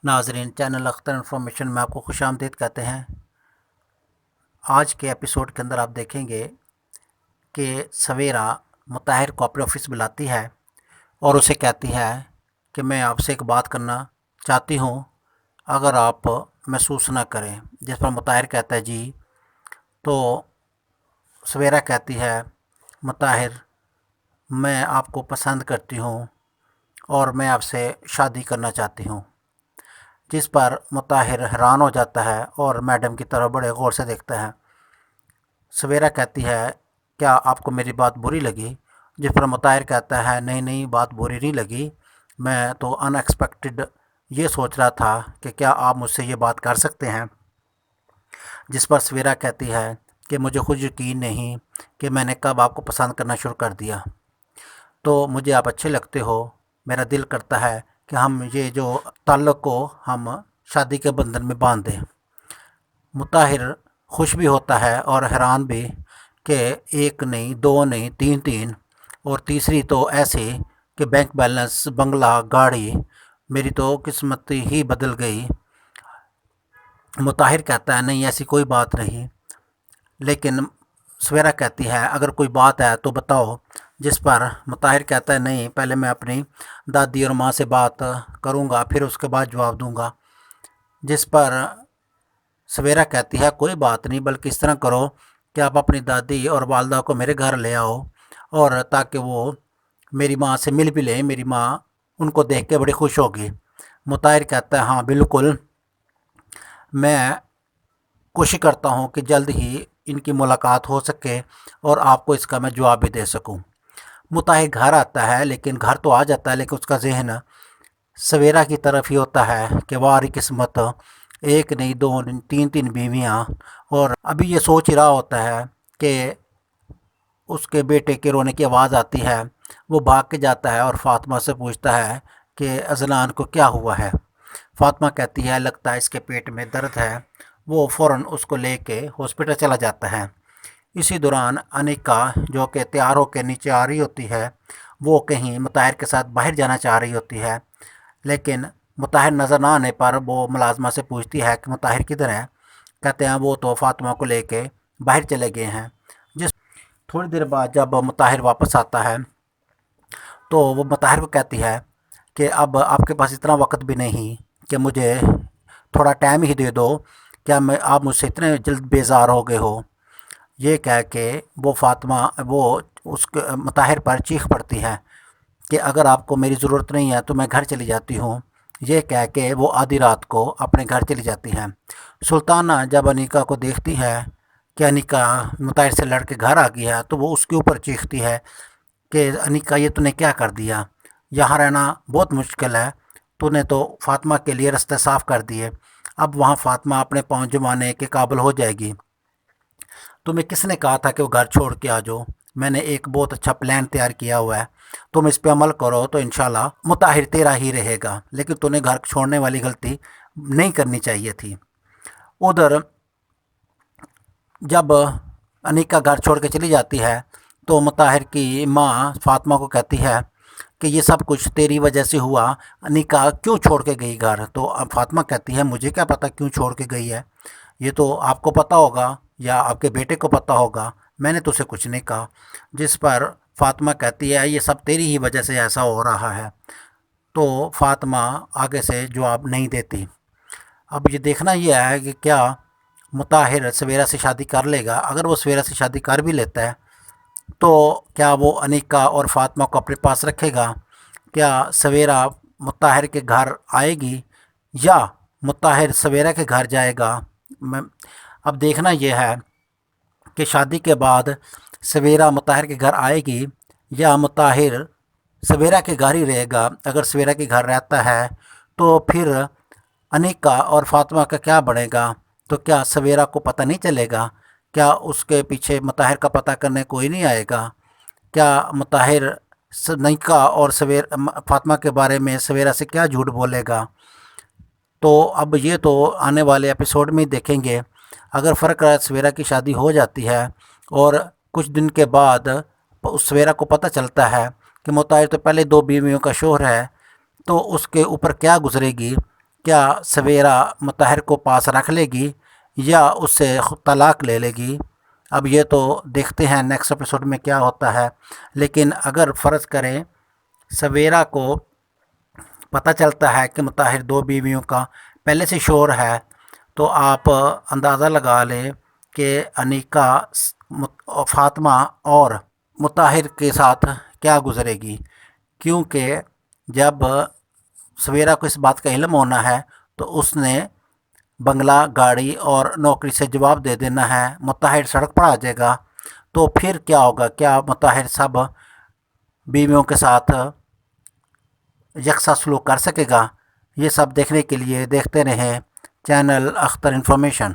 ناظرین، channel Akhtar information میں آپ کو خوش آمدید کہتے ہیں۔ آج کے ایپیسوڈ کے اندر آپ دیکھیں گے کہ سویرا مطاہر کو اپنے آفس بلاتی ہے اور اسے کہتی ہے کہ میں آپ سے ایک بات کرنا چاہتی ہوں، اگر آپ محسوس نہ کریں۔ جس پر مطاہر کہتا ہے جی۔ تو سویرا کہتی ہے مطاہر، میں آپ کو پسند کرتی ہوں اور میں آپ سے شادی کرنا چاہتی ہوں۔ جس پر مطاہر حیران ہو جاتا ہے اور میڈم کی طرف بڑے غور سے دیکھتا ہے۔ سویرا کہتی ہے کیا آپ کو میری بات بری لگی؟ جس پر مطاہر کہتا ہے نہیں بات بری نہیں لگی، میں تو ان ایکسپیکٹڈ یہ سوچ رہا تھا کہ کیا آپ مجھ سے یہ بات کر سکتے ہیں۔ جس پر سویرا کہتی ہے کہ مجھے خود یقین نہیں کہ میں نے کب آپ کو پسند کرنا شروع کر دیا۔ تو مجھے آپ اچھے لگتے ہو، میرا دل کرتا ہے کہ ہم یہ جو تعلق کو ہم شادی کے بندھن میں باندھ دیں۔ مطاہر خوش بھی ہوتا ہے اور حیران بھی کہ ایک نہیں، دو نہیں، تین اور تیسری تو ایسی کہ بینک بیلنس، بنگلہ، گاڑی، میری تو قسمت ہی بدل گئی۔ مطاہر کہتا ہے نہیں، ایسی کوئی بات نہیں، لیکن سویرا کہتی ہے اگر کوئی بات ہے تو بتاؤ۔ جس پر مطاہر کہتا ہے نہیں، پہلے میں اپنی دادی اور ماں سے بات کروں گا، پھر اس کے بعد جواب دوں گا۔ جس پر سویرا کہتی ہے کوئی بات نہیں، بلکہ اس طرح کرو کہ آپ اپنی دادی اور والدہ کو میرے گھر لے آؤ، اور تاکہ وہ میری ماں سے مل بھی لیں، میری ماں ان کو دیکھ کے بڑی خوش ہوگی۔ مطاہر کہتا ہے ہاں بالکل، میں کوشش کرتا ہوں کہ جلد ہی ان کی ملاقات ہو سکے اور آپ کو اس کا میں جواب بھی دے سکوں۔ مطاہر گھر آتا ہے، لیکن گھر تو آ جاتا ہے لیکن اس کا ذہن سویرا کی طرف ہی ہوتا ہے کہ واری قسمت، ایک نہیں، دو نہیں، تین بیویاں، اور ابھی یہ سوچ ہی رہا ہوتا ہے کہ اس کے بیٹے کے رونے کی آواز آتی ہے۔ وہ بھاگ کے جاتا ہے اور فاطمہ سے پوچھتا ہے کہ اذلان کو کیا ہوا ہے۔ فاطمہ کہتی ہے لگتا ہے اس کے پیٹ میں درد ہے۔ وہ فوراً اس کو لے کے ہاسپٹل چلا جاتا ہے۔ اسی دوران انیکا جو کہ تیار ہو کے نیچے آ رہی ہوتی ہے، وہ کہیں مطاہر کے ساتھ باہر جانا چاہ رہی ہوتی ہے، لیکن مطاہر نظر نہ آنے پر وہ ملازمہ سے پوچھتی ہے کہ مطاہر کدھر ہے؟ کہتے ہیں وہ تو فاطمہ کو لے کے باہر چلے گئے ہیں۔ تھوڑی دیر بعد جب مطاہر واپس آتا ہے تو وہ مطاہر کو کہتی ہے کہ اب آپ کے پاس اتنا وقت بھی نہیں کہ مجھے تھوڑا ٹائم ہی دے دو، کیا میں آپ مجھ سے اتنے جلد بیزار ہو گئے ہو؟ یہ کہہ کے وہ اس مطاہر پر چیخ پڑتی ہے کہ اگر آپ کو میری ضرورت نہیں ہے تو میں گھر چلی جاتی ہوں۔ یہ کہہ کے وہ آدھی رات کو اپنے گھر چلی جاتی ہیں۔ سلطانہ جب انیکا کو دیکھتی ہے کہ انیکا مطاہر سے لڑ کے گھر آ گئی ہے تو وہ اس کے اوپر چیختی ہے کہ انیکا یہ تو نے کیا کر دیا؟ یہاں رہنا بہت مشکل ہے، تو نے تو فاطمہ کے لیے رستے صاف کر دیے، اب وہاں فاطمہ اپنے پاؤں جمانے کے قابل ہو جائے گی۔ تمہیں کس نے کہا تھا کہ وہ گھر چھوڑ کے آ جاؤ؟ میں نے ایک بہت اچھا پلان تیار کیا ہوا ہے، تم اس پہ عمل کرو تو انشاءاللہ مطاہر تیرا ہی رہے گا، لیکن تو نے گھر چھوڑنے والی غلطی نہیں کرنی چاہیے تھی۔ ادھر جب انیکا گھر چھوڑ کے چلی جاتی ہے تو مطاہر کی ماں فاطمہ کو کہتی ہے کہ یہ سب کچھ تیری وجہ سے ہوا، انیکا کیوں چھوڑ کے گئی گھر؟ تو اب فاطمہ کہتی ہے مجھے کیا پتہ کیوں چھوڑ کے گئی ہے، یہ تو آپ کو پتہ ہوگا یا آپ کے بیٹے کو پتہ ہوگا، میں نے تو اسے کچھ نہیں کہا۔ جس پر فاطمہ کہتی ہے یہ سب تیری ہی وجہ سے ایسا ہو رہا ہے۔ تو فاطمہ آگے سے جواب نہیں دیتی۔ اب یہ دیکھنا یہ ہے کہ کیا مطاہر سویرا سے شادی کر لے گا۔ اگر وہ سویرا سے شادی کر بھی لیتا ہے تو کیا وہ انیکا اور فاطمہ کو اپنے پاس رکھے گا؟ کیا سویرا مطاہر کے گھر آئے گی یا مطاہر سویرا کے گھر جائے گا؟ اب دیکھنا یہ ہے کہ شادی کے بعد سویرا مطاہر کے گھر آئے گی یا مطاہر سویرا کے گھر ہی رہے گا۔ اگر سویرا کے گھر رہتا ہے تو پھر انیکا اور فاطمہ کا کیا بنے گا؟ تو کیا سویرا کو پتہ نہیں چلے گا؟ کیا اس کے پیچھے مطاہر کا پتہ کرنے کوئی نہیں آئے گا؟ کیا مطاہر انیکا اور فاطمہ کے بارے میں سویرا سے کیا جھوٹ بولے گا؟ تو اب یہ تو آنے والے ایپیسوڈ میں دیکھیں گے۔ اگر فرق سویرا کی شادی ہو جاتی ہے اور کچھ دن کے بعد اس سویرا کو پتہ چلتا ہے کہ مطاہر تو پہلے دو بیویوں کا شوہر ہے، تو اس کے اوپر کیا گزرے گی؟ کیا سویرا مطاہر کو پاس رکھ لے گی یا اس سے خود طلاق لے لے گی؟ اب یہ تو دیکھتے ہیں نیکسٹ ایپیسوڈ میں کیا ہوتا ہے۔ لیکن اگر فرض کریں سویرا کو پتہ چلتا ہے کہ مطاہر 2 بیویوں کا پہلے سے شور ہے، تو آپ اندازہ لگا لیں کہ انیکا فاطمہ اور مطاہر کے ساتھ کیا گزرے گی، کیونکہ جب سویرا کو اس بات کا علم ہونا ہے تو اس نے بنگلہ، گاڑی اور نوکری سے جواب دے دینا ہے، مطاہر سڑک پر آ جائے گا، تو پھر کیا ہوگا؟ کیا مطاہر سب بیویوں کے ساتھ یکساں سلوک کر سکے گا؟ یہ سب دیکھنے کے لیے دیکھتے رہیں چینل اختر انفارمیشن۔